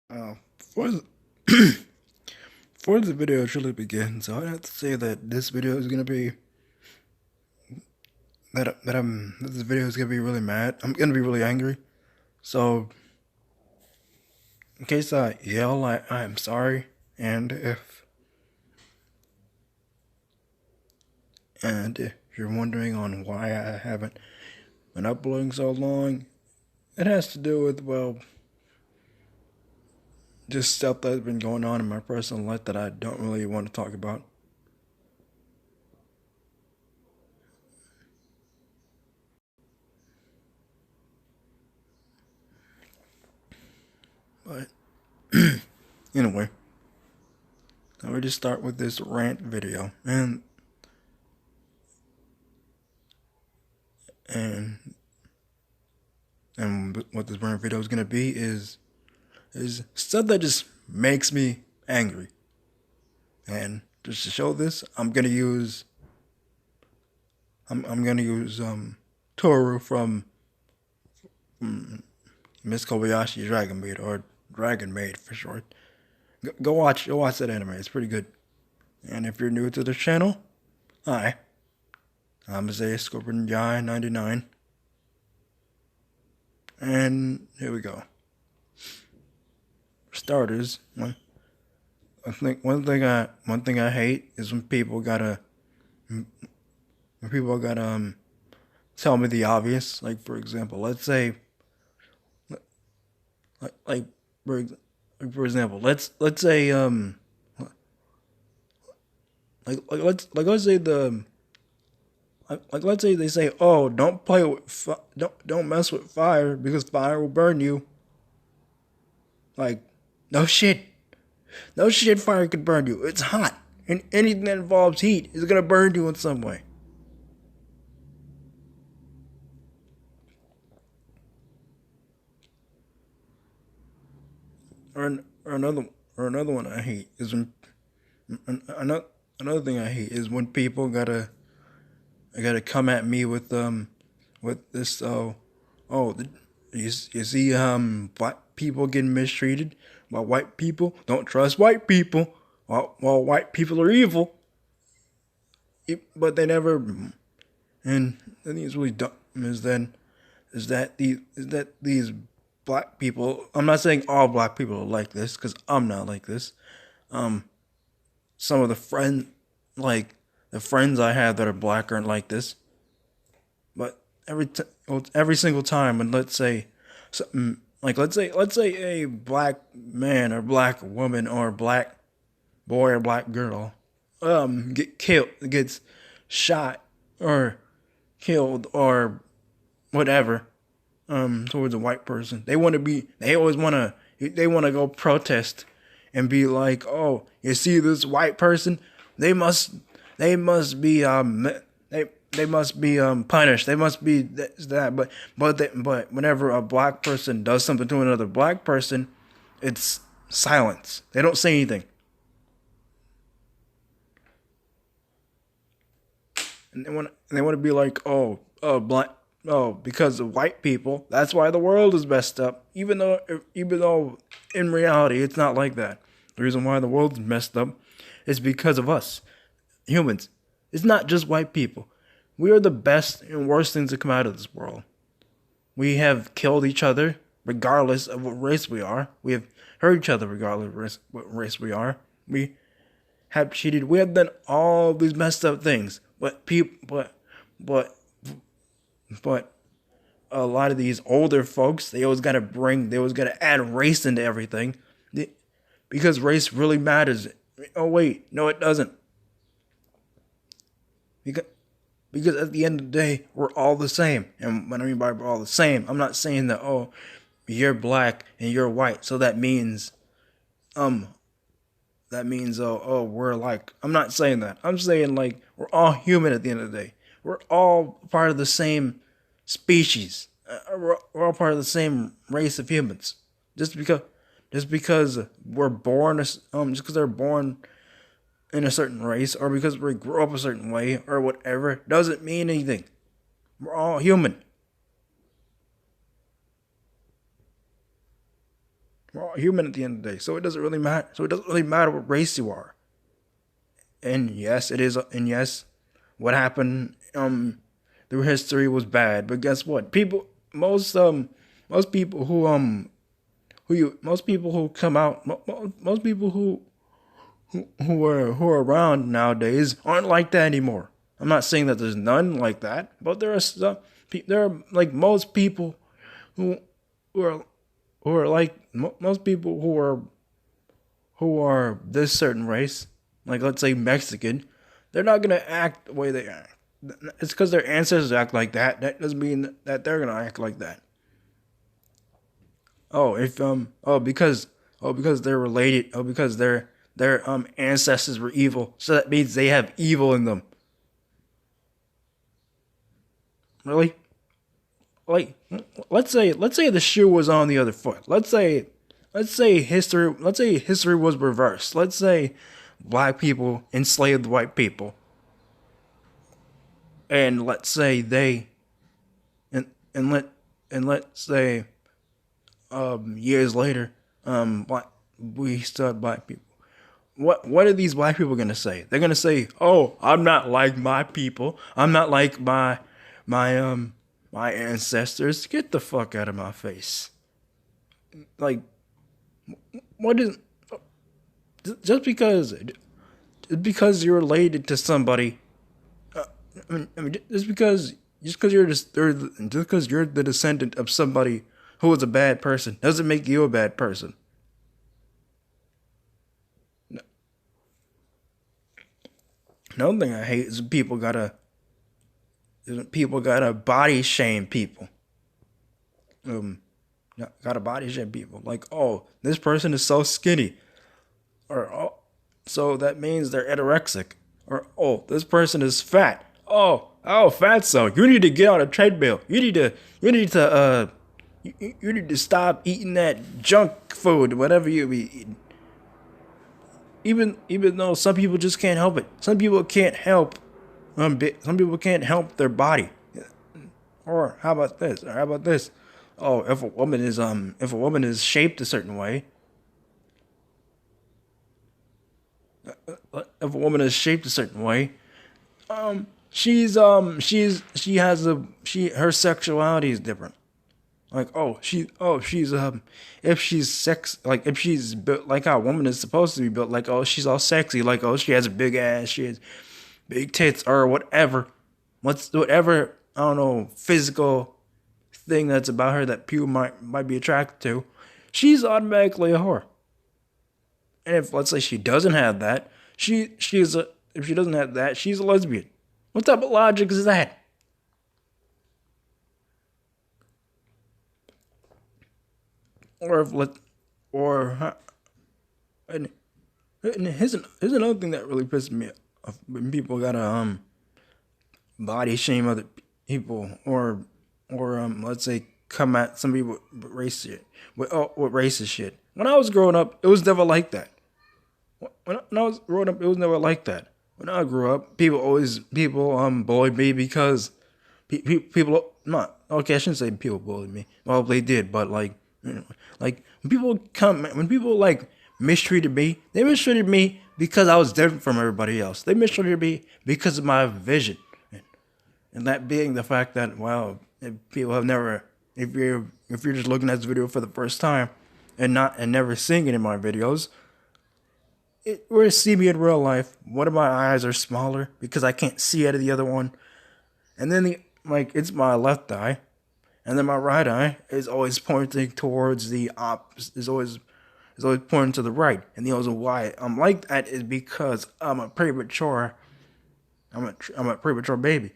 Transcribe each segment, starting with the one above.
Before the, before the video truly begins, I would have to say that this video is gonna be this video is gonna be really mad. I'm gonna be really angry. So in case I yell, I am sorry. And if you're wondering on why I haven't been uploading so long, it has to do with just stuff that's been going on in my personal life that I don't really want to talk about. But anyway, I would just start with this rant video, and and what this rant video is gonna be is stuff that just makes me angry. And just to show this, I'm gonna use Toru from Miss Kobayashi Dragon Maid, or Dragon Maid for short. Go watch that anime. It's pretty good. And if you're new to the channel, hi, I'm Isaiah Scorpion Jai 99, and here we go. For starters, I think one thing I hate is when people gotta tell me the obvious. Like, for example, let's say like for, for example, let's say let's say let's say they say, oh, don't play with don't mess with fire because fire will burn you. Like, no shit. No shit, fire could burn you. It's hot. And anything that involves heat is gonna burn you in some way. Or another one I hate is when another another thing I hate is when people gotta come at me with this you see black people getting mistreated by white people. Don't trust white people. While white people are evil, but they never. And I think it's really dumb is that these black people. I'm not saying all black people are like this because I'm not like this. Um, some of like the friends I have that are black aren't like this. But every single time, and let's say a black man or black woman or black boy or black girl gets shot or killed or whatever towards a white person. They want to go protest and be like, "Oh, you see this white person? They must they must be they must be punished. They must be that." But whenever a black person does something to another black person, it's silence. They don't say anything. And they want to be like, "Oh, black, oh, because of white people, that's why the world is messed up." Even though in reality it's not like that. The reason why the world is messed up is because of us humans. It's not just white people. We are the best and worst things to come out of this world. We have killed each other regardless of what race we are. We have hurt each other regardless of what race we are. We have cheated. We have done all these messed up things. But but a lot of these older folks, they always gotta add race into everything, because race really matters. Oh wait, no, it doesn't. Because because at the end of the day, we're all the same. And when I mean by we're all the same, I'm not saying that, oh, you're black and you're white, so um that means we're like. I'm not saying that. I'm saying, like, we're all human at the end of the day. We're all part of the same species. We're all part of the same race of humans. Just because just because we're born just because they're born in a certain race, or because we grow up a certain way or whatever, doesn't mean anything. We're all human. We're all human at the end of the day. So it doesn't really matter. So it doesn't really matter what race you are. And yes, it is. And yes, what happened through history was bad. But guess what? Most people most people who come out, most people who are around nowadays aren't like that anymore. I'm not saying that there's none like that, but there are like most people who who are who are like most people who are this certain race, like let's say Mexican. They're not gonna act the way they act. It's because their ancestors act like that. That doesn't mean that they're gonna act like that. Oh, if because they're related. Oh, because their ancestors were evil. So that means they have evil in them. Really? Like let's say the shoe was on the other foot. Let's say history was reversed. Let's say black people enslaved white people, and let's say they and let and let's say years later black we started black people. What are these black people gonna say? They're gonna say, "Oh, I'm not like my people. I'm not like my my ancestors. Get the fuck out of my face." Like, what is just because you're related to somebody? Just because you're the descendant of somebody who was a bad person doesn't make you a bad person. Another thing I hate is people gotta body shame people. Um, gotta body shame people. Like, oh, this person is so skinny, or oh, so that means they're anorexic, or oh, this person is fat. Oh, fat. So you need to get on a treadmill. You need to stop eating that junk food, whatever you be eating. Even though some people just can't help it. Some people can't help their body. Or how about this? Or how about this? Oh, if a woman is shaped a certain way, if a woman is shaped a certain way, she has a she her sexuality is different. Like, she's if she's sex like if she's built like how a woman is supposed to be built, like, oh, she's all sexy, like, oh, she has a big ass, she has big tits, or whatever. Whatever, I don't know, physical thing that's about her that people might be attracted to, she's automatically a whore. And if let's say she doesn't have that, she's a if she doesn't have that, she's a lesbian. What type of logic is that? Or if let or and, and here's another thing that really pisses me off when people gotta body shame other people, or let's say come at some people with race shit with racist shit. When I was growing up, it was never like that. When I was growing up, it was never like that. When I grew up, people bullied me because people not okay. I shouldn't say people bullied me. Well, they did, but like like when people like mistreated me, they mistreated me because I was different from everybody else. They mistreated me because of my vision, and that being the fact that, well, if people have never if you're just looking at this video for the first time and never seeing it in my videos, where you see me in real life, one of my eyes are smaller because I can't see out of the other one, and then it's my left eye, and then my right eye is always pointing towards the is always pointing to the right. And the reason why I'm like that is because I'm a premature baby,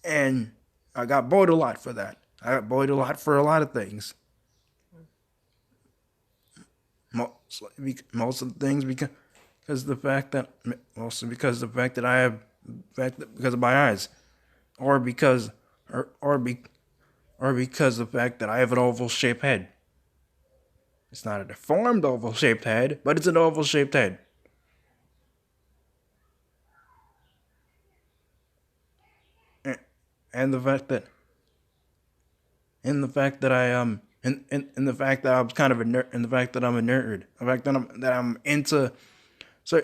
and I got bullied a lot for that. I got bullied a lot for a lot of things. Most of the things because the fact that mostly because the fact that I have because of my eyes, or because or be or because of the fact that I have an oval shaped head. It's not a deformed oval shaped head, but it's an oval shaped head. And, and the fact that I and the fact that I'm kind of a nerd, and the fact that I'm a nerd, the fact that I'm into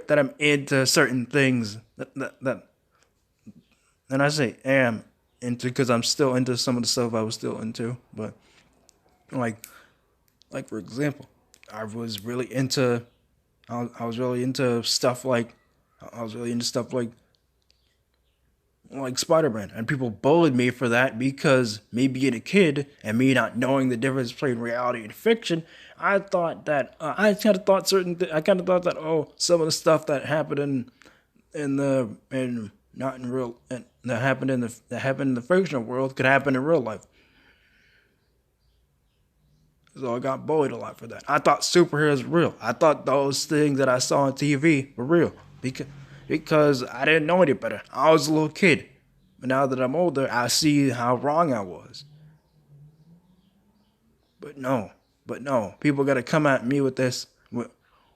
that I'm into certain things that and I say am into because I'm still into some of the stuff I was still into, but like for example, I was really into I was really into stuff like I was really into stuff like Spider-Man, and people bullied me for that because me being a kid and me not knowing the difference between reality and fiction. I thought that I kind of thought I kind of thought that some of the stuff that happened in the in not in real and that happened in the fictional world could happen in real life. So I got bullied a lot for that. I thought superheroes were real. I thought those things that I saw on TV were real because I didn't know any better. I was a little kid. But now that I'm older, I see how wrong I was. But no, people gotta come at me with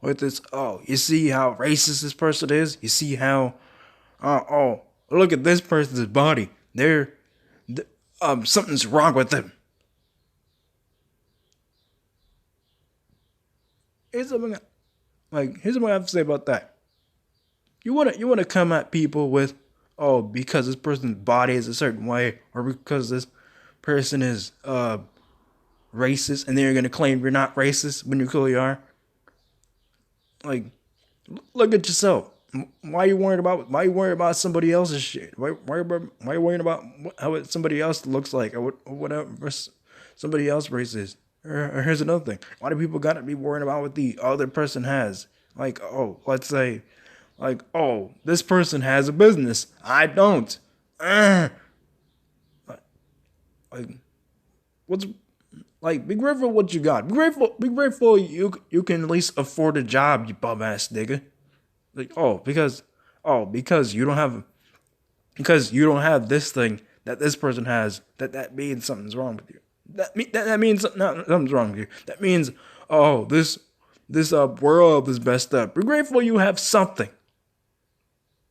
with this. Oh, you see how racist this person is? You see how? Look at this person's body. Something's wrong with them. Here's something here's what I have to say about that. You wanna come at people with, oh, because this person's body is a certain way, or because this person is racist, and then you're gonna claim you're not racist when you clearly are. Like, look at yourself. Why you worried about somebody else's shit? Why you worrying about how somebody else looks like, or whatever somebody else race is? Or here's another thing. Why do people gotta be worried about what the other person has? Like, oh, let's say, like, oh, this person has a business. I don't. Like, what's like? Be grateful what you got. Be grateful you can at least afford a job. You bum ass nigga. Like, because you don't have this thing that this person has. That means something's wrong with you. That means something's wrong with you. That means, oh, this world is messed up. Be grateful you have something.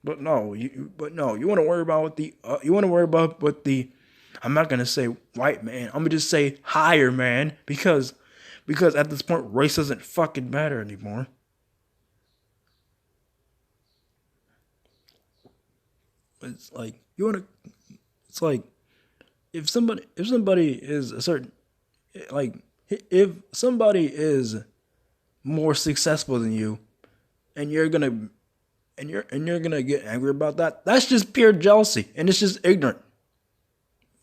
You want to worry about what the I'm not gonna say white man. I'm gonna just say higher man because at this point race doesn't fucking matter anymore. It's like you wanna. It's like if somebody is a certain like if somebody is more successful than you, and you're gonna get angry about that. That's just pure jealousy, and it's just ignorant.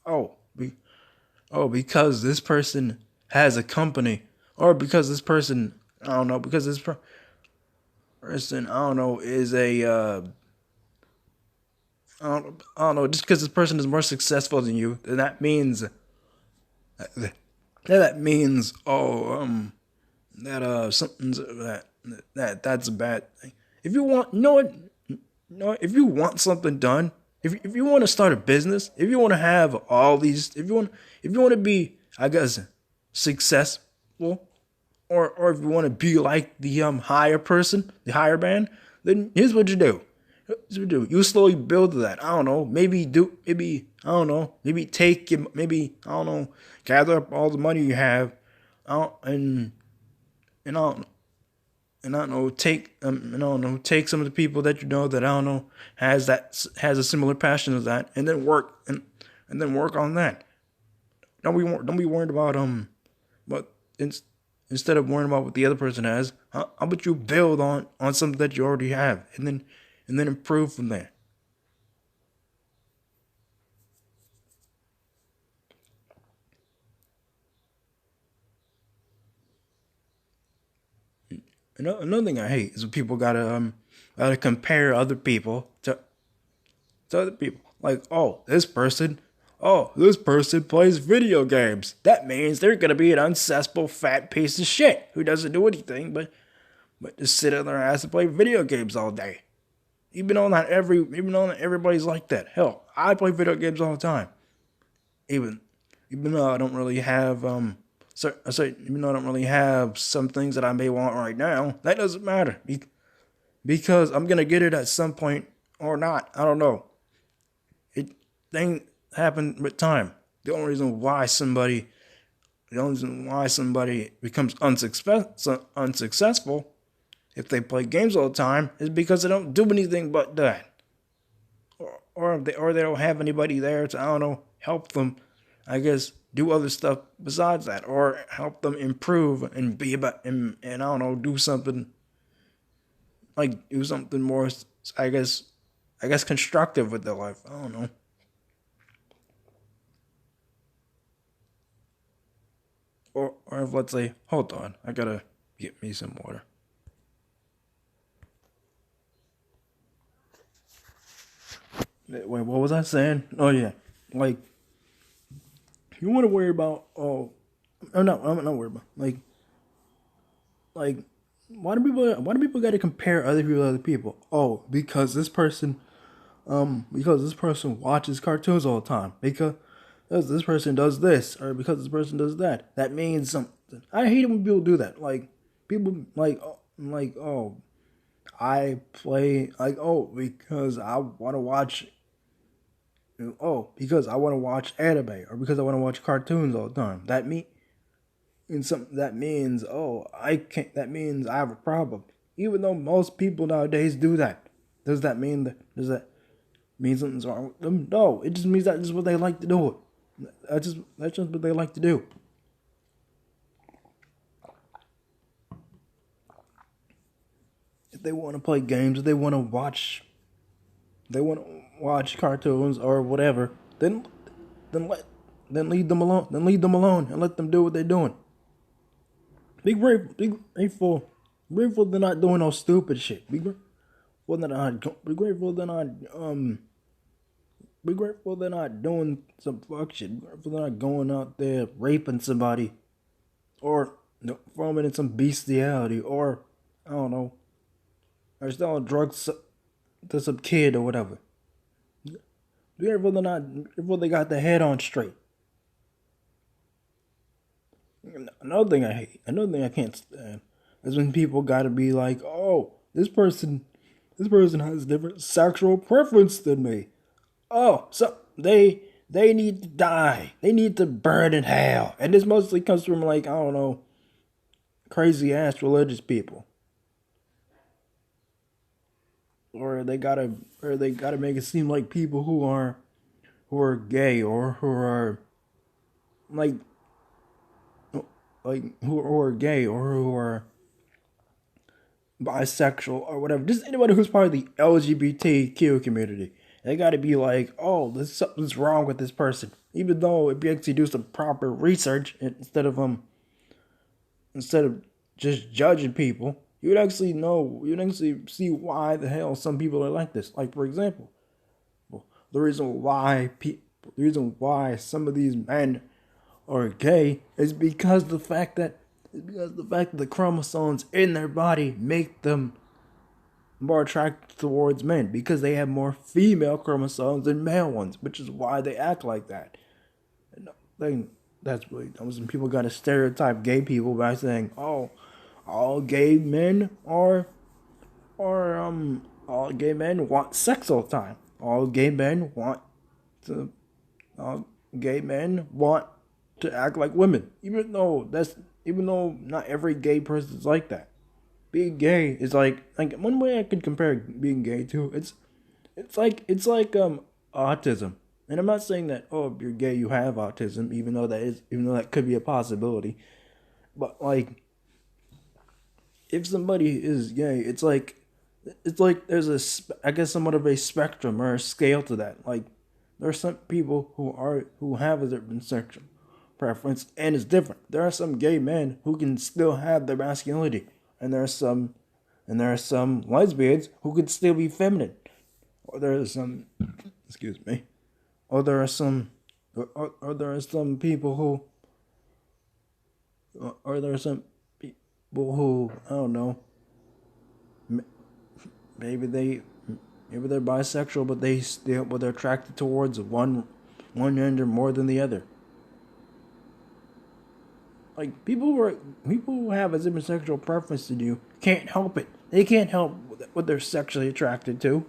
Oh, because this person has a company, or because this person, I don't know, because this person, I don't know, is a, I don't know, just because this person is more successful than you, then that means, something's that's a bad thing. If you want, you know what, if you want something done, if you want to start a business, if you want to have all these, if you want to be, I guess, successful, or if you want to be like the higher person, the higher man, then here's what you do. Here's what you do. You slowly build that. I don't know. Maybe I don't know. Maybe I don't know. Gather up all the money you have, and I don't and I don't know, take some of the people that you know that I don't know has a similar passion as that, and then work on that. Don't be worried about but instead of worrying about what the other person has, how about you build on something that you already have, and then improve from there. Another thing I hate is when people gotta compare other people to other people. Like, this person plays video games. That means they're gonna be an unsuccessful fat piece of shit who doesn't do anything but just sit on their ass and play video games all day. Even though not everybody's like that. Hell, I play video games all the time. Even even though I don't really have even though I don't really have some things that I may want right now, that doesn't matter because I'm gonna get it at some point or not. I don't know. It thing happened with time. The only reason why somebody The only reason why somebody becomes unsuccessful if they play games all the time is because they don't do anything but that, or they don't have anybody there to, I don't know, help them, I guess, do other stuff besides that, or help them improve and be about, and I don't know, do something more, I guess, constructive with their life. I don't know. Or if, let's say, hold on, I gotta get me some water. Wait, what was I saying? Oh yeah, like you want to worry about. Oh, I'm not worried about like why do people got to compare other people to other people? Oh, because this person watches cartoons all the time. Because this person does this, or because this person does that. That means something. I hate it when people do that. Like people oh, I play like, oh, because I want to watch, because I want to watch anime, or because I want to watch cartoons all the time. That means, oh, I can't. That means I have a problem. Even though most people nowadays do that, does that mean something's wrong with them? No, it just means that's just what they like to do. That's just what they like to do. If they want to play games, if they want to watch cartoons or whatever, then let then leave them alone. Then leave them alone and let them do what they're doing. Be grateful they're not doing no stupid shit. Be grateful they're not be grateful they're not doing some fuck shit. Be grateful they're not going out there raping somebody, or falling in some bestiality, or I don't know, or selling drugs to some kid or whatever. Be grateful they're not. Grateful they got their head on straight. Another thing I can't stand is when people gotta be like, oh, this person has different sexual preference than me. Oh, so they need to die. They need to burn in hell. And this mostly comes from, like, I don't know, crazy ass religious people. Or they gotta make it seem like people who are gay, or who are like who are gay, or who are bisexual, or whatever. Just anybody who's part of the LGBTQ community. They got to be like, oh, there's something's wrong with this person. Even though if you actually do some proper research, instead of just judging people, you'd actually see why the hell some people are like this. Like, for example, the reason why some of these men are gay is because the fact that the chromosomes in their body make them more attracted towards men, because they have more female chromosomes than male ones, which is why they act like that. And that's really dumb. Some people got to stereotype gay people by saying, "Oh, all gay men all gay men want sex all the time. To all gay men want to act like women." Even though not every gay person is like that. Being gay is like one way I could compare being gay to, it's like autism. And I'm not saying that, oh, if you're gay you have autism, even though that could be a possibility. But like, if somebody is gay, it's like there's I guess somewhat of a spectrum or a scale to that. Like, there are some people who have a different sexual preference, and it's different. There are some gay men who can still have their masculinity, and there are some lesbians who can still be feminine. Or there are some, excuse me, or there are some, or there are some people or there are some people who, I don't know, maybe they're bisexual, but they're attracted towards one gender more than the other. Like, people who have a different sexual preference than you can't help it. They can't help what they're sexually attracted to.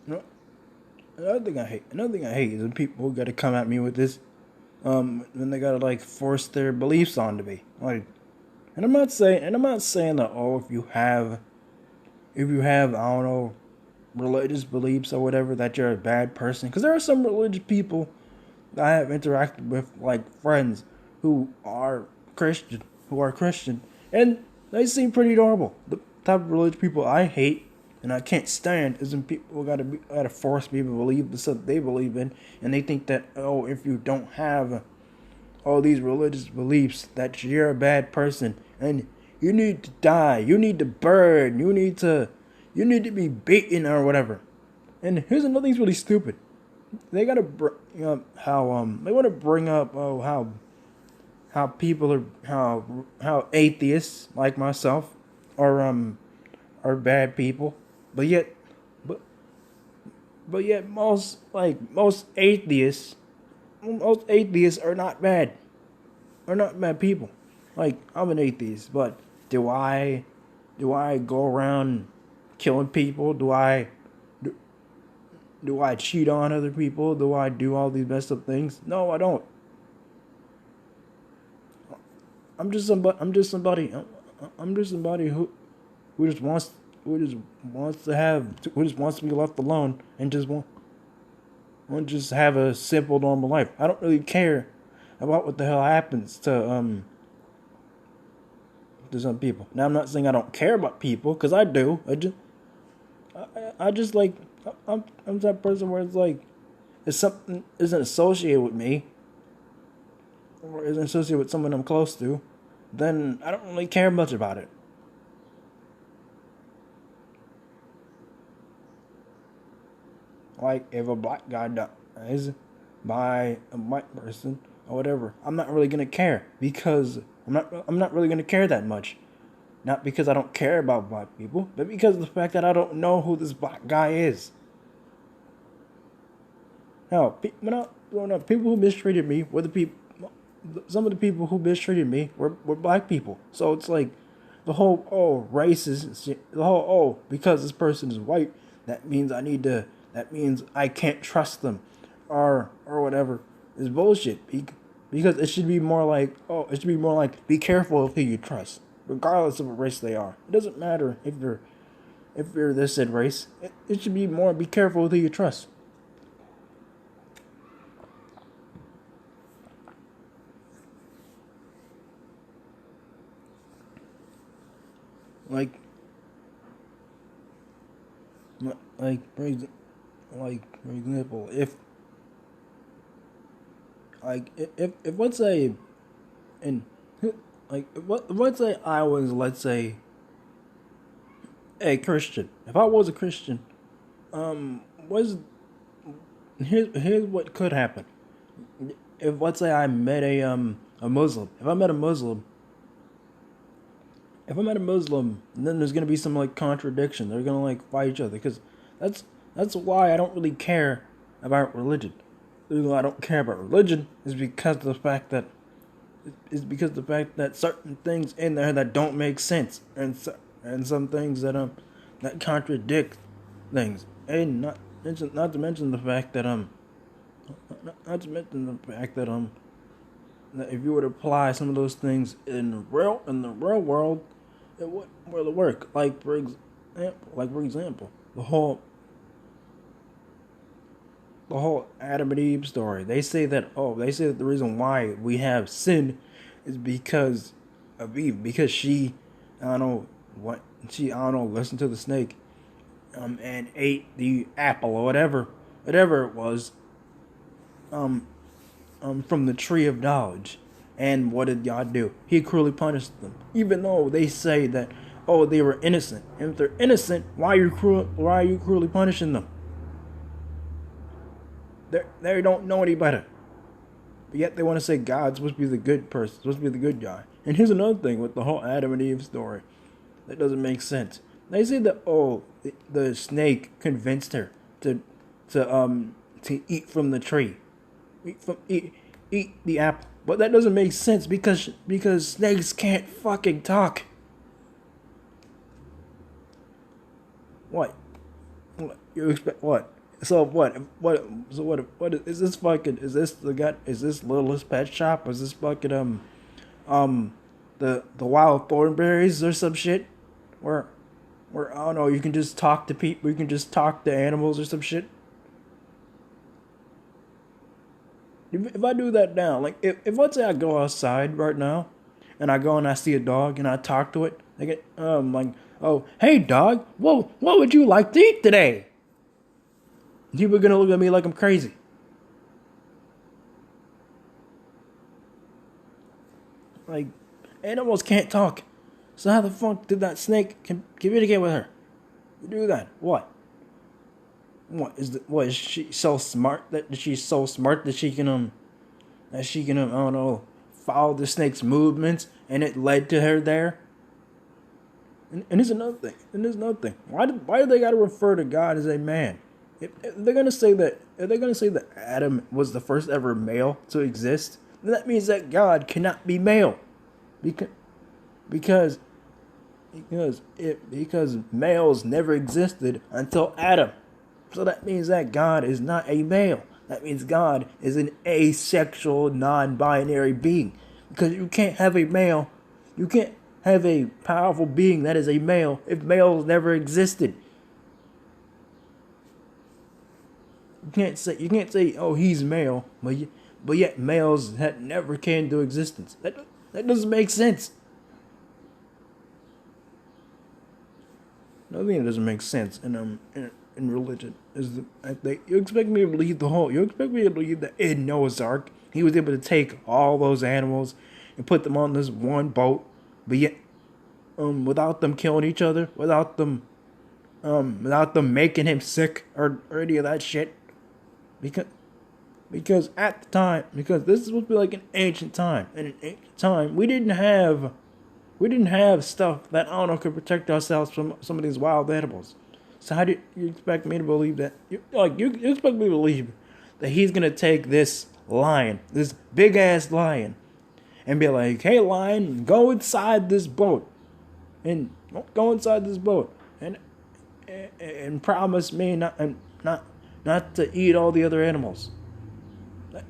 You know, another thing I hate is when people who got to come at me with this. When they gotta like force their beliefs onto me. Like, and I'm not saying that if you have I don't know religious beliefs or whatever that you're a bad person. Because there are some religious people that I have interacted with, like friends who are Christian, and they seem pretty normal. The type of religious people I hate and I can't stand is when people gotta force people to believe the stuff they believe in, and they think that if you don't have all these religious beliefs that you're a bad person and you need to die, you need to burn, you need to be beaten or whatever. And here's another thing's really stupid. They gotta bring up how they want to bring up how people are how atheists like myself are bad people, but yet but but yet most atheists are not bad. Are not bad people. Like, I'm an atheist, but do I go around killing people? Do, do I cheat on other people? Do I do all these messed up things? No, I don't. I'm just somebody who just wants who just wants to be left alone and want to just have a simple normal life. I don't really care about what the hell happens to some people. Now, I'm not saying I don't care about people, because I do. I just like, I'm that person where it's like, if something isn't associated with me, or isn't associated with someone I'm close to, then I don't really care much about it. Like, if a black guy dies by a white person or whatever, I'm not really gonna care, because I'm not really gonna care that much. Not because I don't care about black people, but because of the fact that I don't know who this black guy is. Hell, when I growing up, people who mistreated me were the people. Some of the people who mistreated me were black people. So it's like the whole racist, the whole because this person is white, that means I can't trust them, or whatever, is bullshit. Because it should be more like be careful of who you trust, regardless of what race they are. It doesn't matter if you're this said race. It should be more be careful with who you trust. Like like for example, if let's say and like what let's say I was, let's say, a Christian. If I was a Christian, was here's what could happen. If let's say I met a Muslim. If I met a Muslim, then there's gonna be some like contradiction. They're gonna like fight each other, because that's why I don't really care about religion. The reason why I don't care about religion is because of the fact that certain things in there that don't make sense, and some things that contradict things, and not to mention the fact that not to mention the fact that if you were to apply some of those things in the real world, it wouldn't really work. Like for example, the whole Adam and Eve story. They say that the reason why we have sin is because of Eve, because she, I don't know, listened to the snake, and ate the apple or whatever it was, um, from the tree of knowledge. And what did God do? He cruelly punished them, even though they say that they were innocent. And if they're innocent, why are you cruelly punishing them? They don't know any better. But yet they want to say God's supposed to be the good person, supposed to be the good guy. And here's another thing with the whole Adam and Eve story that doesn't make sense. They say that the snake convinced her to eat from the tree, eat the apple. But that doesn't make sense, because snakes can't fucking talk. What? You expect what? So what? What? So what? What is this fucking? Is this the gut? Is this Littlest Pet Shop? Is this fucking um the wild thornberries or some shit? Where I don't know. You can just talk to people. You can just talk to animals or some shit. If I do that now, like if let's say I go outside right now, and I go and I see a dog and I talk to it, they get like, oh, hey dog, whoa, what would you like to eat today? People are gonna look at me like I'm crazy. Like, animals can't talk. So how the fuck did that snake communicate with her? Do that? What? What is she so smart that she's so smart that she can I don't know, follow the snake's movements and it led to her there? And here's another thing. And there's another thing. Why do they got to refer to God as a man? If they're gonna say that, if they're gonna say that Adam was the first ever male to exist, then that means that God cannot be male, because because because males never existed until Adam. So that means that God is not a male. That means God is an asexual, non-binary being. Because you can't have a male, you can't have a powerful being that is a male if males never existed. You can't say oh he's male, but yet males had never came into existence. That doesn't make sense. Another thing that doesn't make sense in religion is you expect me to believe you expect me to believe that in Noah's Ark he was able to take all those animals and put them on this one boat, but yet without them killing each other, without them making him sick or any of that shit, because at the time, because this is supposed to be like an ancient time, and in ancient time we didn't have stuff that I don't know could protect ourselves from some of these wild animals. So how do you expect me to believe that? You expect me to believe that he's gonna take this lion, this big ass lion, and be like, "Hey, lion, go inside this boat, and go inside this boat, and promise me not to eat all the other animals."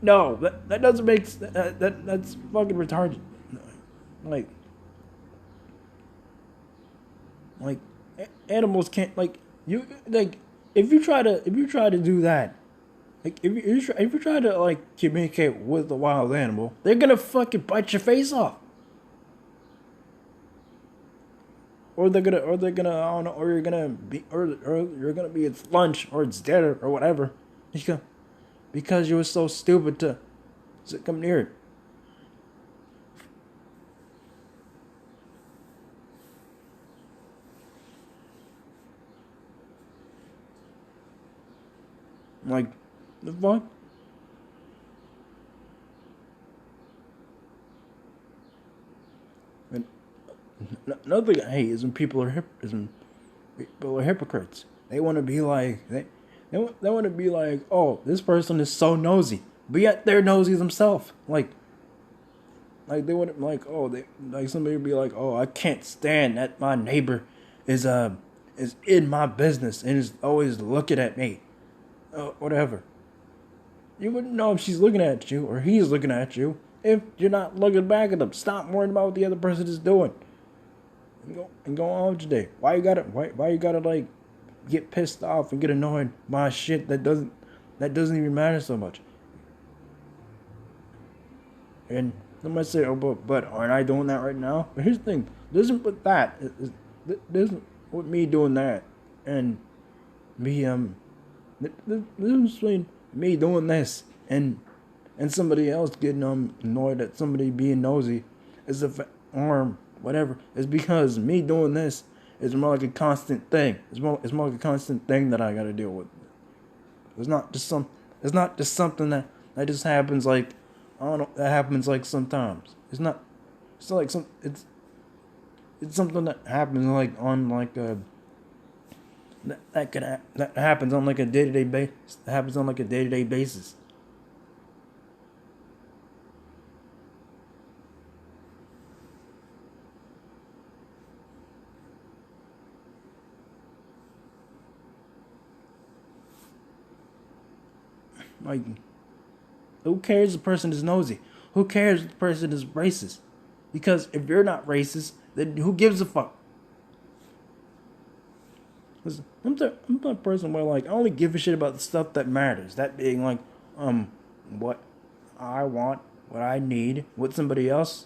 No, that doesn't make that's fucking retarded. Like like animals can't you like if you try to do that, like if you try to like communicate with a wild animal, they're gonna fucking bite your face off, or they're gonna I don't know, or you're gonna be or you're gonna be its lunch or its dinner or whatever, because you were so stupid to come near it. Like the fuck. And another thing I hate is when people are hypocrites. They want to be like they want to be like, oh, this person is so nosy, but yet they're nosy themselves. Like they want to like oh they like somebody would be like, oh, I can't stand that my neighbor is is in my business and is always looking at me, whatever. You wouldn't know if she's looking at you or he's looking at you if you're not looking back at them. Stop worrying about what the other person is doing and go on with your day. Why you gotta like get pissed off and get annoyed by shit that doesn't even matter so much. And somebody say, oh, but aren't I doing that right now? But here's the thing: this isn't with that. This isn't with me doing that, and me this is between me doing this and somebody else getting annoyed at somebody being nosy, as if or whatever. It's because me doing this is more like a constant thing. It's more like a constant thing that I got to deal with. It's not just some. It's not just something that just happens like I don't know. That happens like sometimes. It's not. It's not like some. It's something that happens like on like a. That happens on like a day to day basis. That happens on like a day to day basis. Like, who cares if the person is nosy? Who cares if the person is racist? Because if you're not racist, then who gives a fuck? Listen, I'm the person where like I only give a shit about the stuff that matters. That being like, what I want, what I need, what somebody else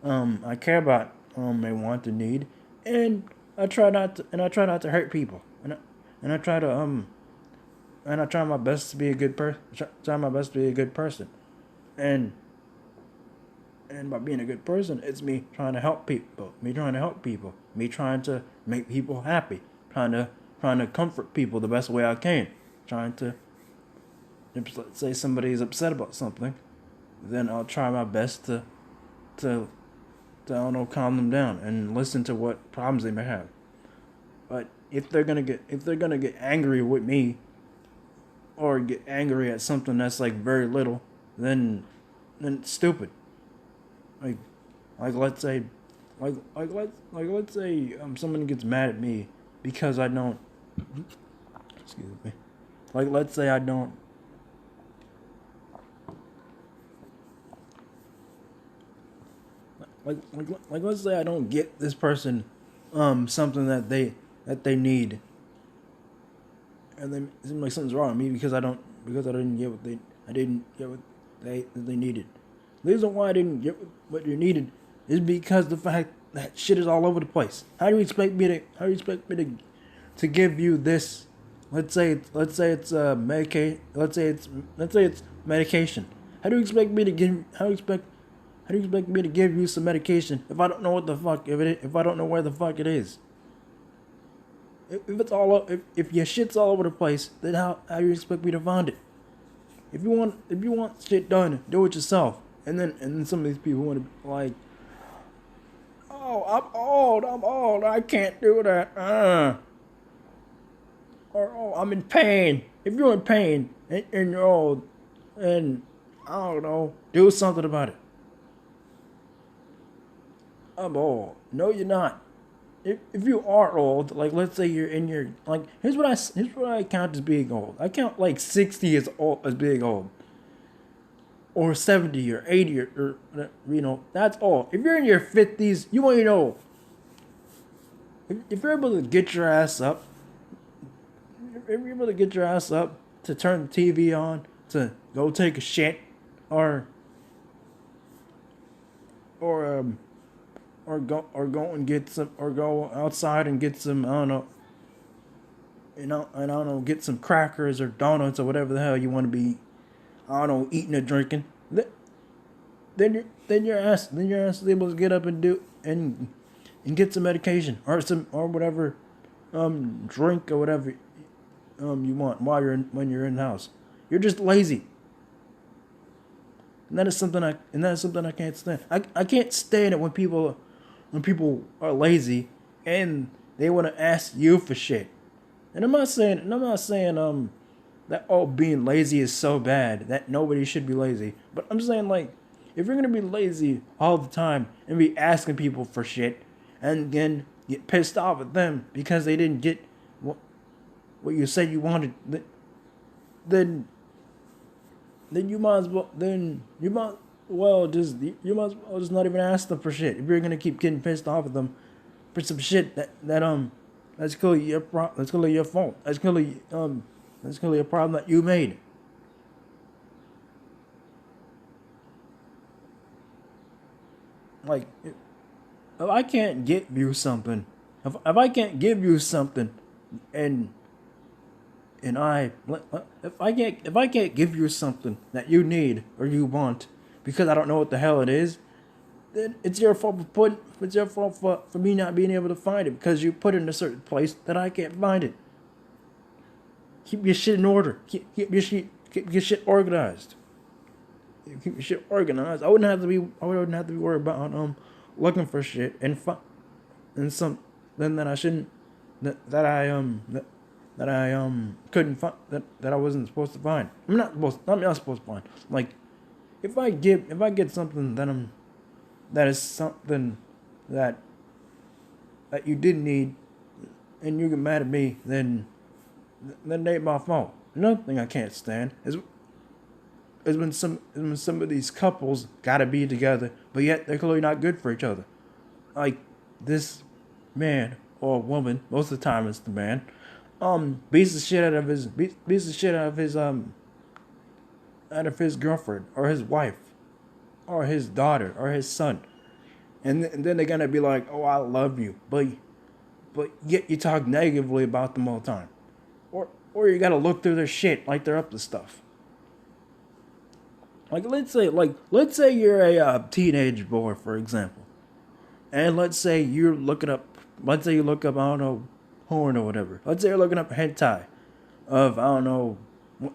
I care about they want to need, and I try not to hurt people, and I try to and I try my best to be a good person. Try my best to be a good person, and by being a good person, it's me trying to help people. Me trying to help people. Me trying to make people happy. Trying to comfort people the best way I can. Trying to, if, let's say somebody's upset about something, then I'll try my best to I don't know, calm them down and listen to what problems they may have. But if they're gonna get angry with me, or get angry at something that's like very little, then it's stupid. Like let's say, let's say someone gets mad at me because I don't. Excuse me. Like let's say I don't. Like let's say I don't get this person something that they need, and then it seems like something's wrong with me because I didn't get what they needed. The reason why I didn't get what you needed is because the fact that shit is all over the place. How do you expect me to give you this? Let's say it's medication. Let's say it's medication. How do you expect me to give you some medication if I don't know what the fuck if I don't know where the fuck it is? If your shit's all over the place, then how do you expect me to find it? If you want shit done, do it yourself. And then some of these people want to be like, oh, I'm old, I can't do that. Or oh, I'm in pain. If you're in pain and you're old, and I don't know, do something about it. I'm old. No, you're not. If you are old, like let's say you're in your like here's what I count as being old. I count like 60 as being old, or 70 or 80 or that's old. If you're in your 50s, you ain't old. If you're able to get your ass up, to turn the TV on, to go take a shit, or go and get some, or go outside and get some, I don't know, get some crackers or donuts or whatever the hell you want to be, I don't know, eating or drinking. Then your ass is able to get up and do and get some medication or whatever, drink or whatever, you want when you're in the house. You're just lazy. And that is something I can't stand. I can't stand it when people are lazy and they want to ask you for shit. And I'm not saying that being lazy is so bad that nobody should be lazy. But I'm saying like if you're gonna be lazy all the time and be asking people for shit and then get pissed off at them because they didn't get what you said you wanted, then you might as well just not even ask them for shit. If you're gonna keep getting pissed off at them for some shit that's clearly your fault. That's clearly a problem that you made. Like if I can't give you something, if I can't give you something, and if I can't give you something that you need or you want because I don't know what the hell it is, then it's your fault for me not being able to find it because you put it in a certain place that I can't find it. Keep your shit in order. Keep your shit organized. Keep your shit organized. I wouldn't have to be worried about looking for shit and that I shouldn't that I couldn't find, that I wasn't supposed to find. I'm not supposed to find. Like if I get something that is something that you didn't need and you get mad at me, then it ain't my fault. Another thing I can't stand is is when some of these couples gotta be together, but yet they're clearly not good for each other. Like this man or woman, most of the time it's the man, beats the shit out of his girlfriend or his wife or his daughter or his son, and then they're gonna be like, "Oh, I love you," but yet you talk negatively about them all the time, or you gotta look through their shit like they're up to stuff. Let's say you're a teenage boy, for example, and let's say you look up, I don't know, porn or whatever. Let's say you're looking up hentai of, I don't know,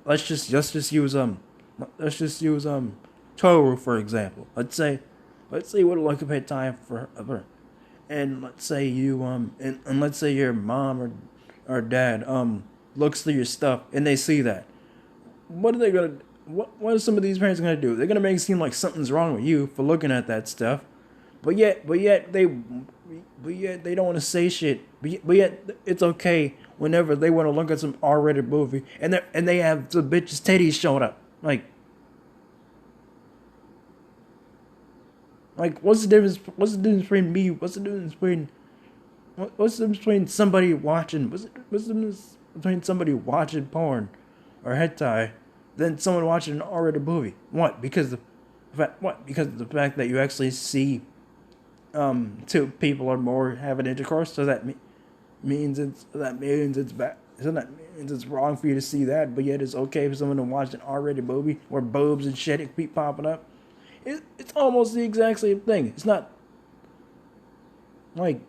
let's just use Toru for example. Let's say you would look up hentai for her, and let's say your mom or dad looks through your stuff and they see that. What are they gonna what are some of these parents gonna do? They're gonna make it seem like something's wrong with you for looking at that stuff, but yet they don't want to say shit. But yet it's okay whenever they want to look at some R-rated movie and they have the bitch's titties showing up. Like what's the difference? What's the difference between me? What's the difference between somebody watching? What's the difference between somebody watching porn or hentai than someone watching an R-rated movie? What? Because of the fact that you actually see two people or more having intercourse. So that means it's bad. So that means it's wrong for you to see that, but yet it's okay for someone to watch an R-rated movie where boobs and shit keep popping up. It's almost the exact same thing. It's not like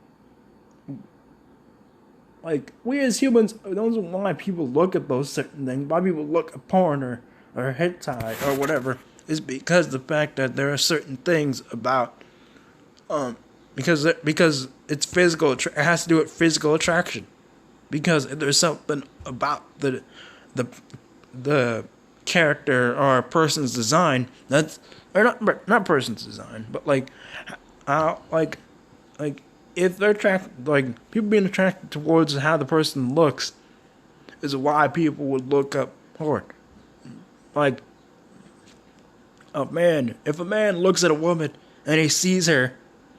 we as humans. Those are why people look at those certain things. Why people look at porn or hentai or whatever is because the fact that there are certain things about because it's physical. It has to do with physical attraction. Because there's something about the character or a person's design that's or not person's design, but how if they're attracted, like people being attracted towards how the person looks is why people would look up porn. Like if a man looks at a woman and he sees her,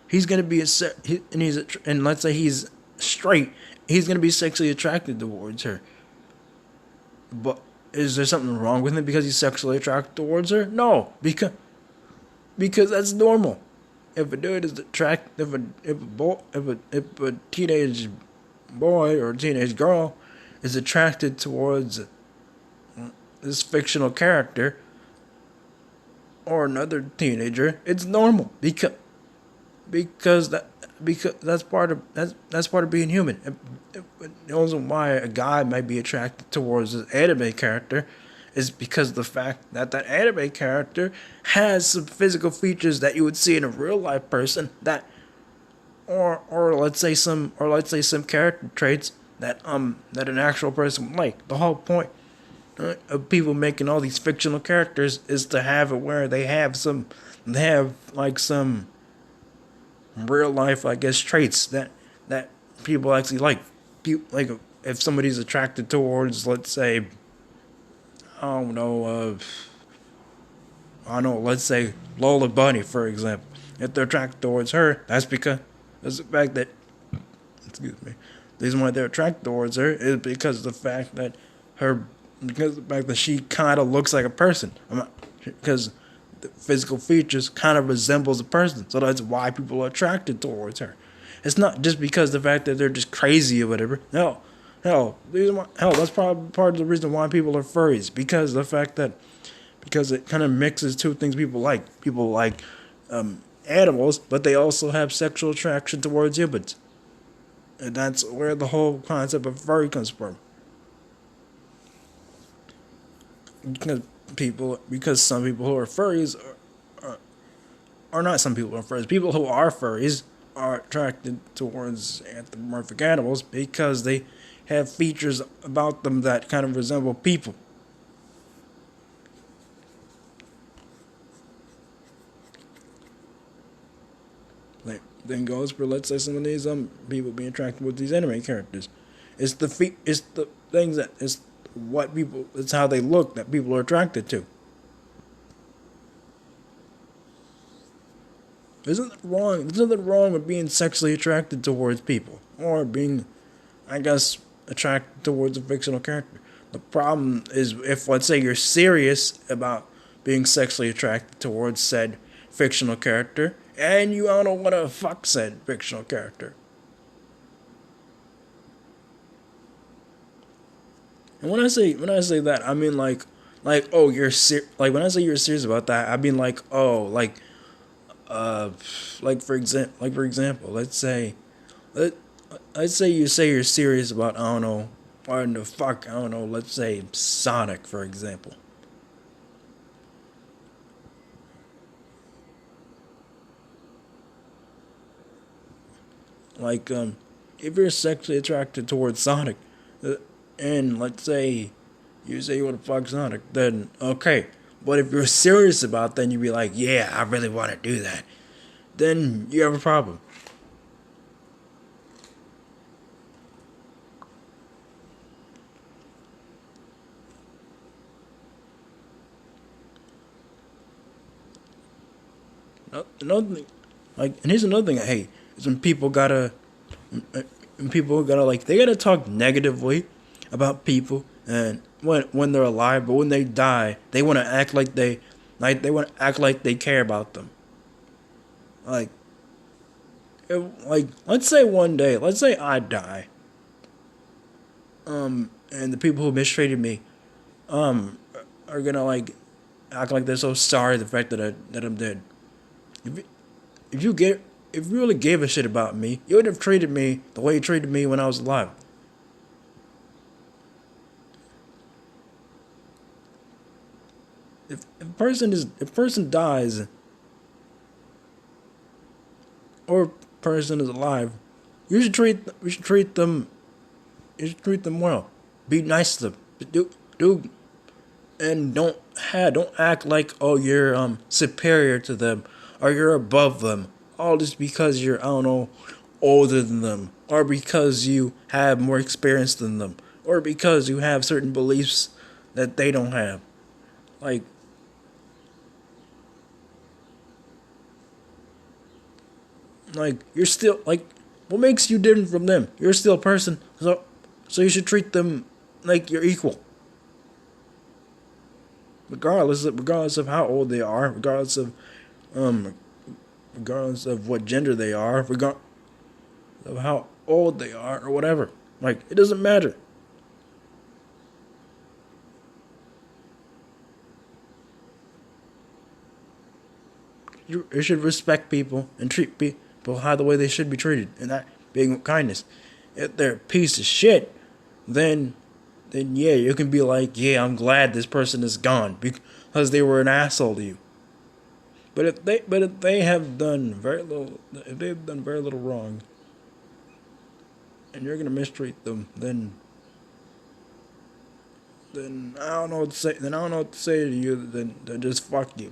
he's gonna be and let's say he's straight, he's gonna be sexually attracted towards her. But is there something wrong with him because he's sexually attracted towards her? No, because that's normal. If a dude is attracted, if a teenage boy or a teenage girl is attracted towards this fictional character or another teenager, it's normal because that's part of being human. The reason why a guy might be attracted towards an anime character is because of the fact that anime character has some physical features that you would see in a real life person or let's say some character traits that an actual person would like. The whole point of people making all these fictional characters is to have it where they have some real life, I guess, traits that people actually like. Like if somebody's attracted towards, let's say, let's say Lola Bunny, for example. If they're attracted towards her, that's because the fact that, excuse me, the reason why they're attracted towards her is because of the fact that she kind of looks like a person. Because the physical features kind of resembles a person, so that's why people are attracted towards her. It's not just because the fact that they're just crazy or whatever. That's probably part of the reason why people are furries, because it kind of mixes two things people like. People like animals, but they also have sexual attraction towards humans, and that's where the whole concept of furry comes from. Because some people who are furries are not some people who are furries. People who are furries are attracted towards anthropomorphic animals because they have features about them that kind of resemble people. Like, then goes for, let's say, some of these people being attracted with these anime characters. It's the things that it's how they look that people are attracted to. There's nothing wrong with being sexually attracted towards people or being, I guess, attracted towards a fictional character. The problem is if, let's say, you're serious about being sexually attracted towards said fictional character, and you don't want to fuck said fictional character. And when I say that, I mean like oh like when I say you're serious about that, I mean like oh uh like for example, let let's say you say you're serious about, I don't know, or the fuck, I don't know, let's say Sonic for example. Like if you're sexually attracted towards Sonic, uh, and let's say you say you want to fuck Sonic, then okay. But if you're serious about, then you'd be like, yeah, I really want to do that. Then you have a problem. Another thing, and here's another thing I hate is when people gotta like they gotta talk negatively about people and when they're alive, but when they die, they want to act like they want to act like they care about them. Like like let's say one day, let's say I die, and the people who mistreated me, um, are gonna like act like they're so sorry the fact that I'm dead. If if you get if you really gave a shit about me, you would have treated me the way you treated me when I was alive. If a person dies or a person is alive, you should treat them you should treat them well. Be nice to them. Do and don't act like oh you're superior to them or you're above them. All just because you're, I don't know, older than them or because you have more experience than them or because you have certain beliefs that they don't have. Like you're still like what makes you different from them? You're still a person, so you should treat them like you're equal, regardless of how old they are, um regardless of what gender they are, regardless of how old they are or whatever. Like it doesn't matter. You should respect people and treat people how the way they should be treated, and that being with kindness. If they're a piece of shit, then then yeah, you can be like, yeah, I'm glad this person is gone because they were an asshole to you. But if they have done very little, if they've done very little wrong, and you're gonna mistreat them, then I don't know what to say. Then I don't know what to say to you. Then just fuck you.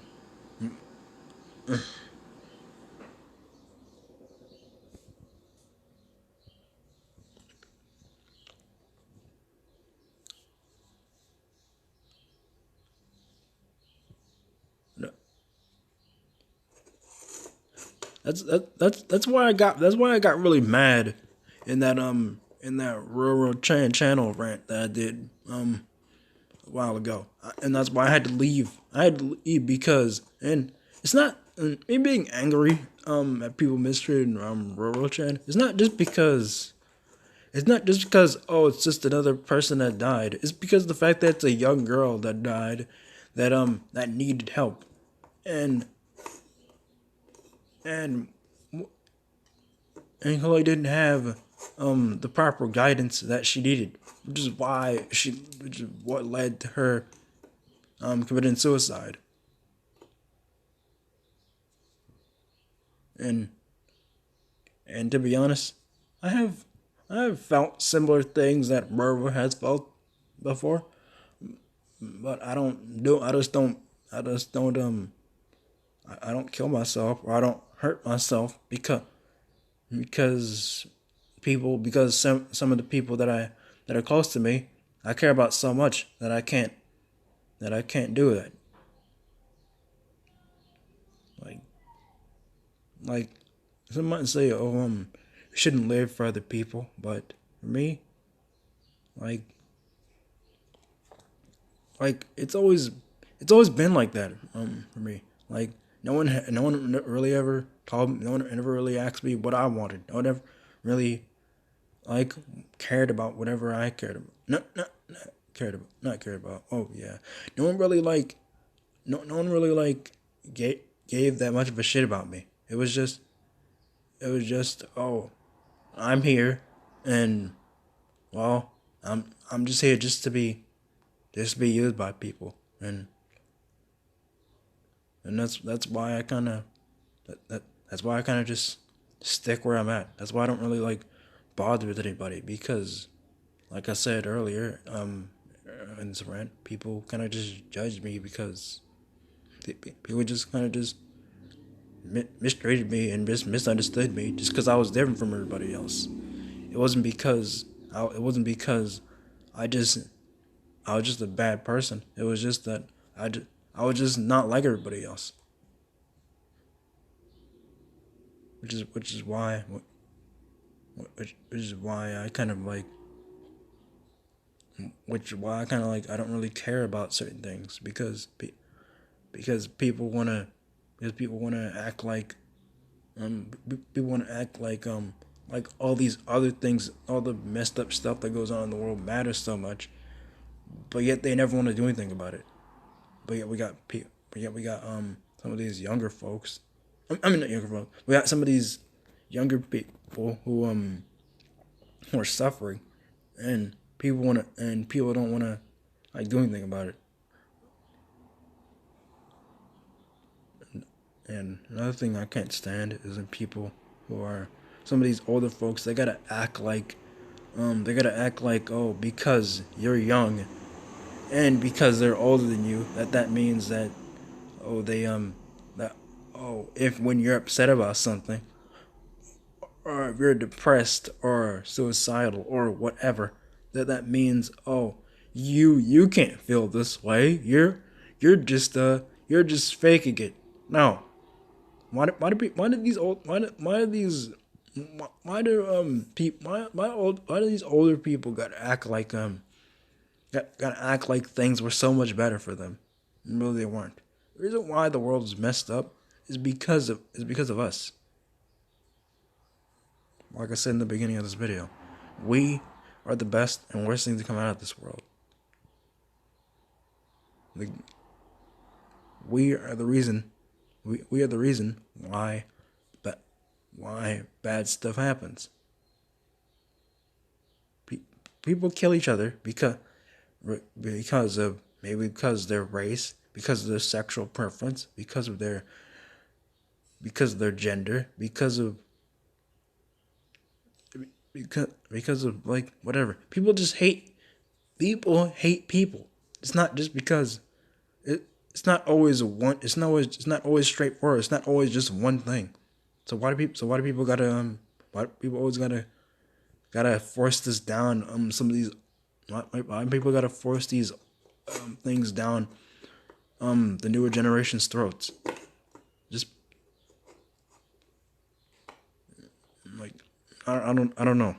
That's why I got really mad in that rural channel rant that I did a while ago, and that's why I had to leave. I had to leave because and it's not me being angry at people mistreating rural chan. It's not just because oh it's just another person that died. It's because the fact that it's a young girl that died that needed help and and and Chloe didn't have the proper guidance that she needed, which is what led to her committing suicide. And and to be honest, I have I have felt similar things that Merva has felt before, but I just don't I don't kill myself or I don't hurt myself because because some of the people that are close to me I care about so much that I can't do that. Like Like some might say, oh, you shouldn't live for other people, but for me, like it's always been like that. For me, like no one really ever told me, no one ever really asked me what I wanted. No one ever really like cared about whatever I cared about. Not cared about. Oh yeah, no one really like no one really like gave that much of a shit about me. It was just oh, I'm here, and well, I'm just here just to be used by people, and that's why I kind of that's why I kind of just stick where I'm at. That's why I don't really like bother with anybody because, like I said earlier, in this rant, people kind of just judge me because people just kind of just mistreated me and just misunderstood me just because I was different from everybody else. It wasn't because it wasn't because I just I was just a bad person. It was just that I was just not like everybody else, which is why which is why I kind of like which is why I kind of like I don't really care about certain things because people wanna act people wanna act like all these other things, all the messed up stuff that goes on in the world matters so much, but yet they never want to do anything about it. But yet we got some of these younger folks. I mean not younger folks. We got some of these younger people who are suffering, and people don't want to like do anything about it. And another thing I can't stand is when people who are some of these older folks they gotta act like oh because you're young and because they're older than you that means that oh they that oh if when you're upset about something or if you're depressed or suicidal or whatever that means oh you can't feel this way you're just faking it. No. Why do these old why do these why do people why do these older people gotta act like things were so much better for them and really they weren't. The reason why the world is messed up is because of us. Like I said in the beginning of this video, we are the best and worst thing to come out of this world. Like, we are the reason we are the reason why bad stuff happens. People kill each other because of maybe because of their race, because of their sexual preference, because of their gender, because of like whatever. People hate people. It's not just because it's not always it's not always straightforward. It's not always just one thing. Why do people why do people always gotta force this down some of these why do people gotta force these things down the newer generation's throats? Just like I don't know.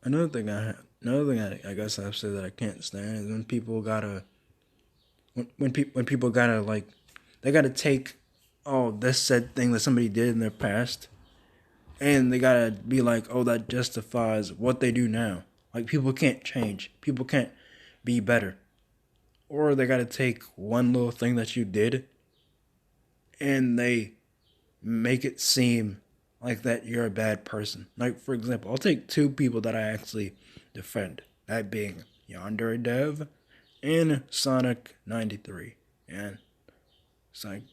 Another, I guess I've said that I can't stand is when people gotta like they gotta take oh this said thing that somebody did in their past and they gotta be like oh that justifies what they do now. Like people can't change. People can't be better. Or they gotta take one little thing that you did and they make it seem like that you're a bad person. Like for example, I'll take two people that I actually defend. That being Yandere Dev and Sonic 93. And Sonic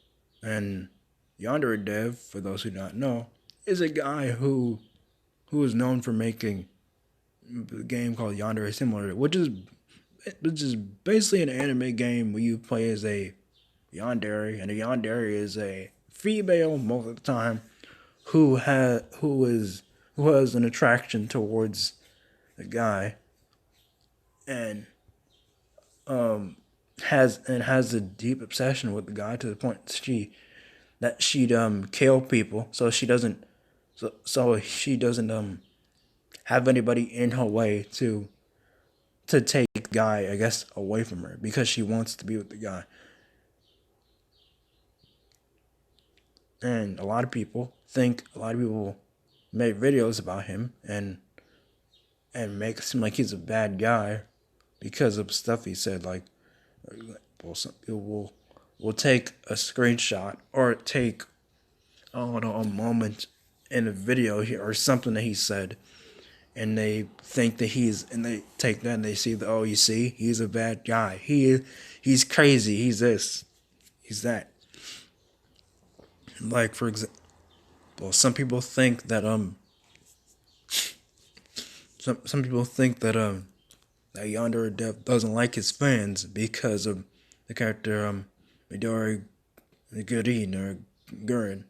and Yandere Dev, for those who do not know, is a guy who is known for making a game called Yandere Simulator, which is basically an anime game where you play as a Yandere, and a Yandere is a female most of the time who has an attraction towards the guy and has a deep obsession with the guy to the point that she'd kill people so she doesn't have anybody in her way to take the guy, I guess, away from her because she wants to be with the guy. And a lot of people make videos about him and make it seem like he's a bad guy because of stuff he said. Like, well, some people will take a screenshot or take, I don't know, a moment in a video or something that he said, and they think that and they take that and they see that, oh, you see, he's a bad guy. He's crazy. He's this. He's that. Like, for example, some people think that some people think that Yonder Dev doesn't like his fans because of the character Midori Gurin or Gurin,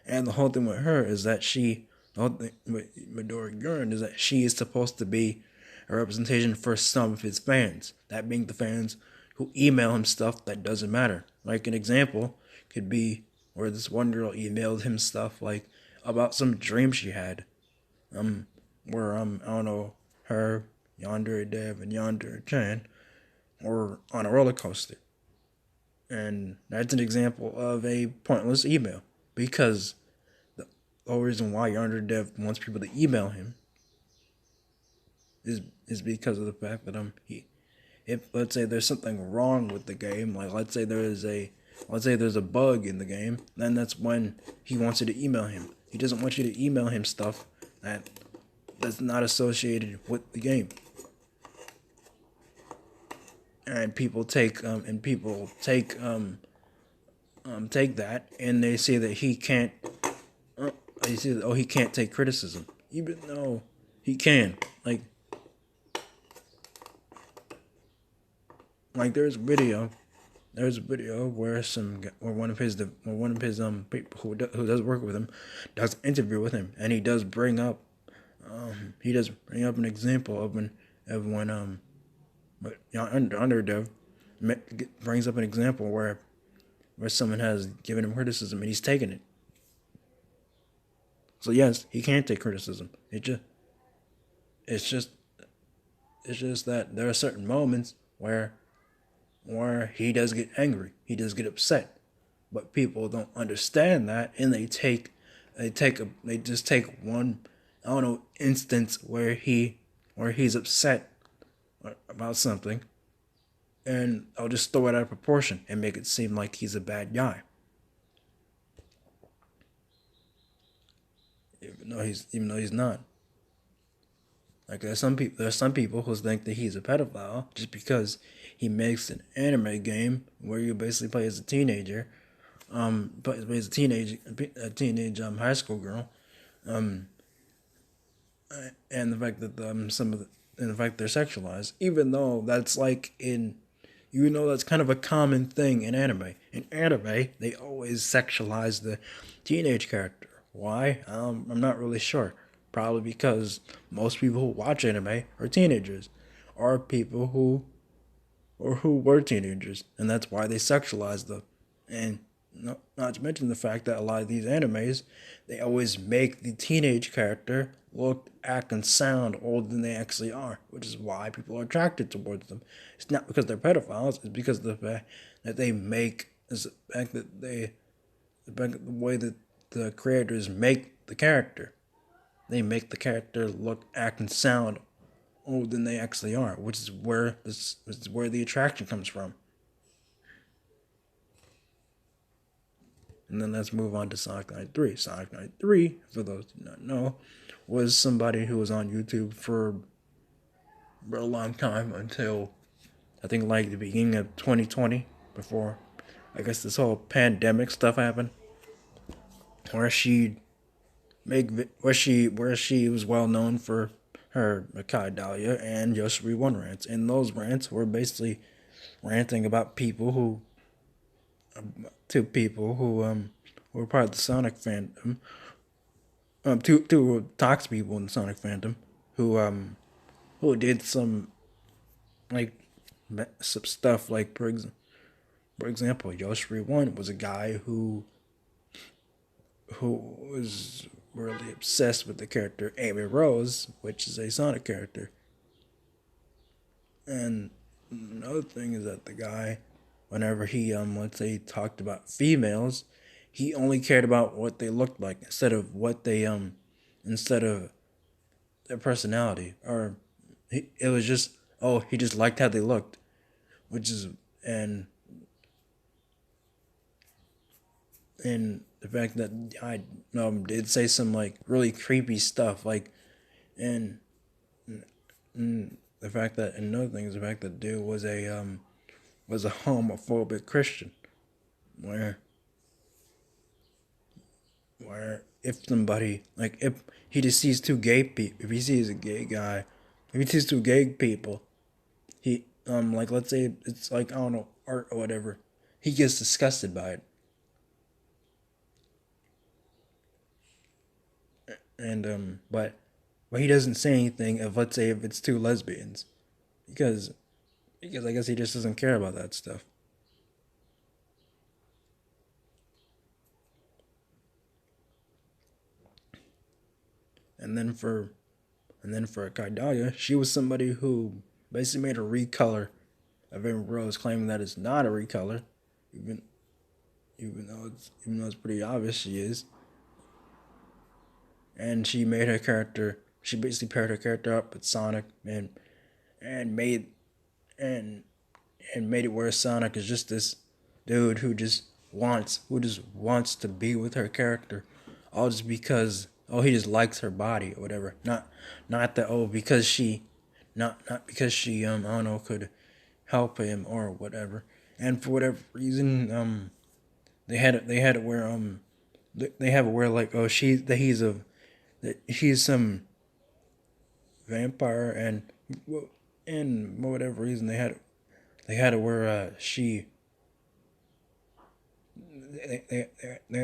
and the whole thing with her is that the whole thing with Midori Gurin is that she is supposed to be a representation for some of his fans, that being the fans who email him stuff that doesn't matter. Like an example could be where this one girl emailed him stuff like about some dream she had, where I don't know, her, Yonder Dev, and Yonder Chan were on a roller coaster, and that's an example of a pointless email because the whole reason why Yonder Dev wants people to email him is because of the fact that if let's say there's something wrong with the game, like let's say there's a bug in the game, then that's when he wants you to email him. He doesn't want you to email him stuff that's not associated with the game. And people take take that and they say that he can't. They say that, he can't take criticism, even though he can. Like there's a video where one of his people who does work with him does an interview with him, and he does bring up an example of when Underdev brings up an example where someone has given him criticism and he's taken it. So yes, he can take criticism. It's just that there are certain moments where he does get angry, he does get upset, but people don't understand that, and they just take one, I don't know, instance where he's upset about something, and I'll just throw it out of proportion and make it seem like he's a bad guy, even though he's not. Like there's some people who think that he's a pedophile just because he makes an anime game where you basically play as a teenager, plays a teenage high school girl, and the fact that and the fact they're sexualized, even though that's that's kind of a common thing in anime. In anime, they always sexualize the teenage character. Why? I'm not really sure. Probably because most people who watch anime are teenagers, or people who were teenagers, and that's why they sexualize them. And not to mention the fact that a lot of these animes, they always make the teenage character look, act, and sound older than they actually are, which is why people are attracted towards them. It's not because they're pedophiles; it's because of the fact that the way that the creators make the character. They make the character look, act, and sound older than they actually are, which is where the attraction comes from. And then let's move on to Sonic Knight 3. Sonic Knight 3, for those who do not know, was somebody who was on YouTube for a long time until I think like the beginning of 2020, before I guess this whole pandemic stuff happened, where she was well known for her Makai Dahlia and Yoshiri 1 rants, and those rants were basically ranting about people who who are part of the Sonic fandom, two toxic people in the Sonic fandom, who who did some like some stuff like for example, Yoshi One was a guy who was really obsessed with the character Amy Rose, which is a Sonic character. And another thing is that the guy, whenever he let's say talked about females, he only cared about what they looked like instead of their personality. Or it was just, oh, he just liked how they looked, which is and and the fact that I did say some like really creepy stuff like and, and the fact that another thing is the fact that dude was a homophobic Christian where if somebody like if he just sees two gay people, if he sees a gay guy, if he sees two gay people, he like let's say it's like I don't know art or whatever, he gets disgusted by it, and but he doesn't say anything if let's say if it's two lesbians because I guess he just doesn't care about that stuff. And then for Kaidalia, she was somebody who basically made a recolor of Amber Rose, claiming that it's not a recolor, even even though it's pretty obvious she is. And she made her character. She basically paired her character up with Sonic and made and and made it where Sonic is just this dude who just wants to be with her character, all just because he just likes her body or whatever. Not that because not because she I don't know could help him or whatever. And for whatever reason they had it where they have it where like that he's some vampire and for whatever reason they had it where they had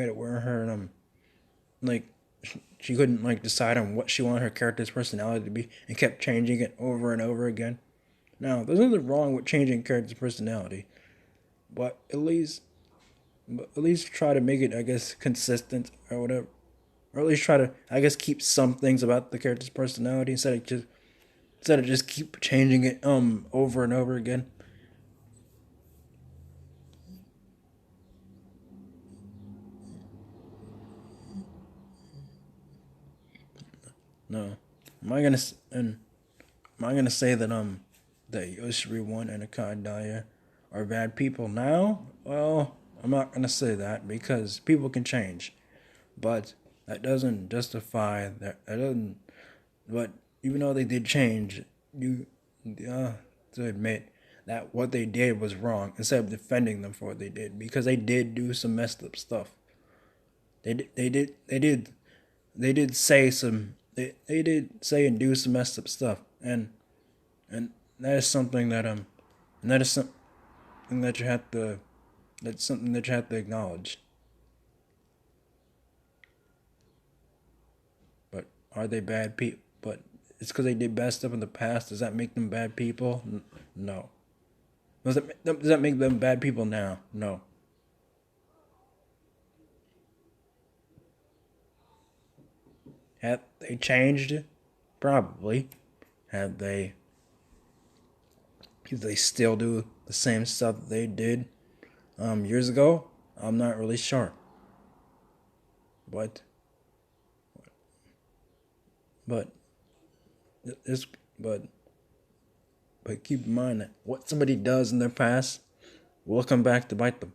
it where her like she couldn't like decide on what she wanted her character's personality to be and kept changing it over and over again. Now, there's nothing wrong with changing character's personality, but at least try to make it I guess consistent or whatever. Or at least try to I guess keep some things about the character's personality instead of just keep changing it over and over again. No. Am I gonna and am I gonna say that Yoshiri One and Akai Daya are bad people now? Well, I'm not gonna say that because people can change, but that doesn't justify that doesn't. But even though they did change, you to admit that what they did was wrong instead of defending them for what they did because they did do some messed up stuff. They did say they did say and do some messed up stuff and that is something that and that is something that you have to that's something that you have to acknowledge. But are they bad people? But it's because they did bad stuff in the past. Does that make them bad people? No. Does that make them bad people now? No. Have they changed? Probably. Have they? If they still do the same stuff that they did years ago, I'm not really sure. But but it's but keep in mind that what somebody does in their past will come back to bite them.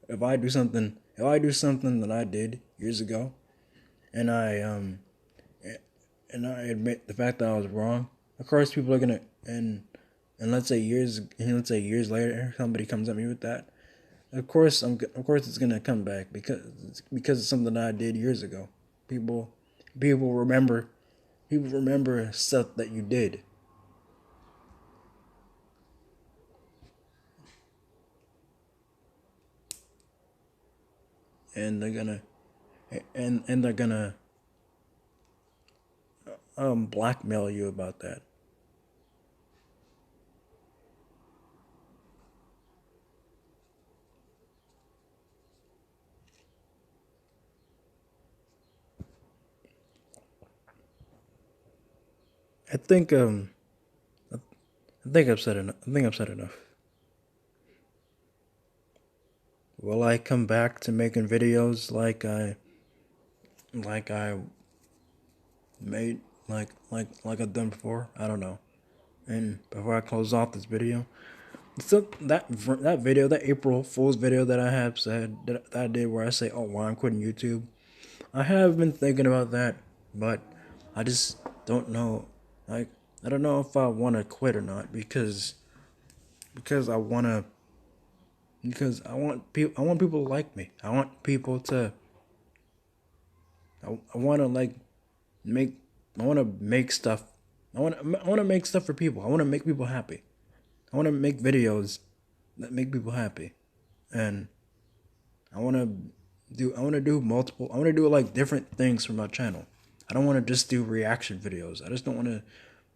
If I do something that I did years ago, and I admit the fact that I was wrong, of course people are gonna and let's say years later somebody comes at me with that. Of course it's gonna come back because it's something that I did years ago. People people remember people remember stuff that you did. and they're gonna blackmail you about that. I think I think I've said enough. I think I've said enough. Will I come back to making videos like I made like I've done before? I don't know. And before I close off this video, so that video, that April Fool's video that I have said that I did, where I say, "Oh, why I'm quitting YouTube." I have been thinking about that, but I just don't know. Like, I don't know if I want to quit or not because I want to because I want people to like me. I want people to I want to like make I want to make stuff. I want to make stuff for people. I want to make people happy. I want to make videos that make people happy. And I want to do multiple. I want to do like different things for my channel. I don't want to just do reaction videos. I just don't want to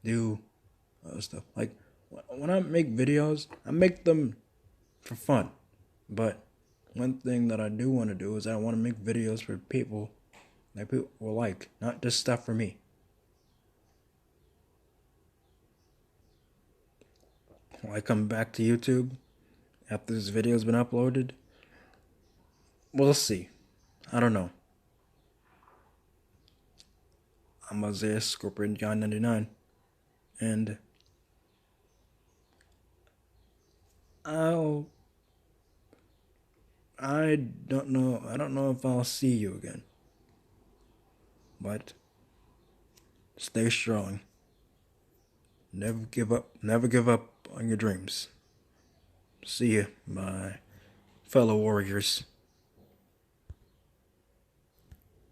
do other stuff. Like when I make videos, I make them for fun. But one thing that I do want to do is I want to make videos for people that people will like, not just stuff for me. Will I come back to YouTube after this video's been uploaded? We'll see. I don't know. I'm Isaiah Scorpion John 99, and I'll I don't know. I don't know if I'll see you again. But stay strong. Never give up. Never give up on your dreams. See you, my fellow warriors.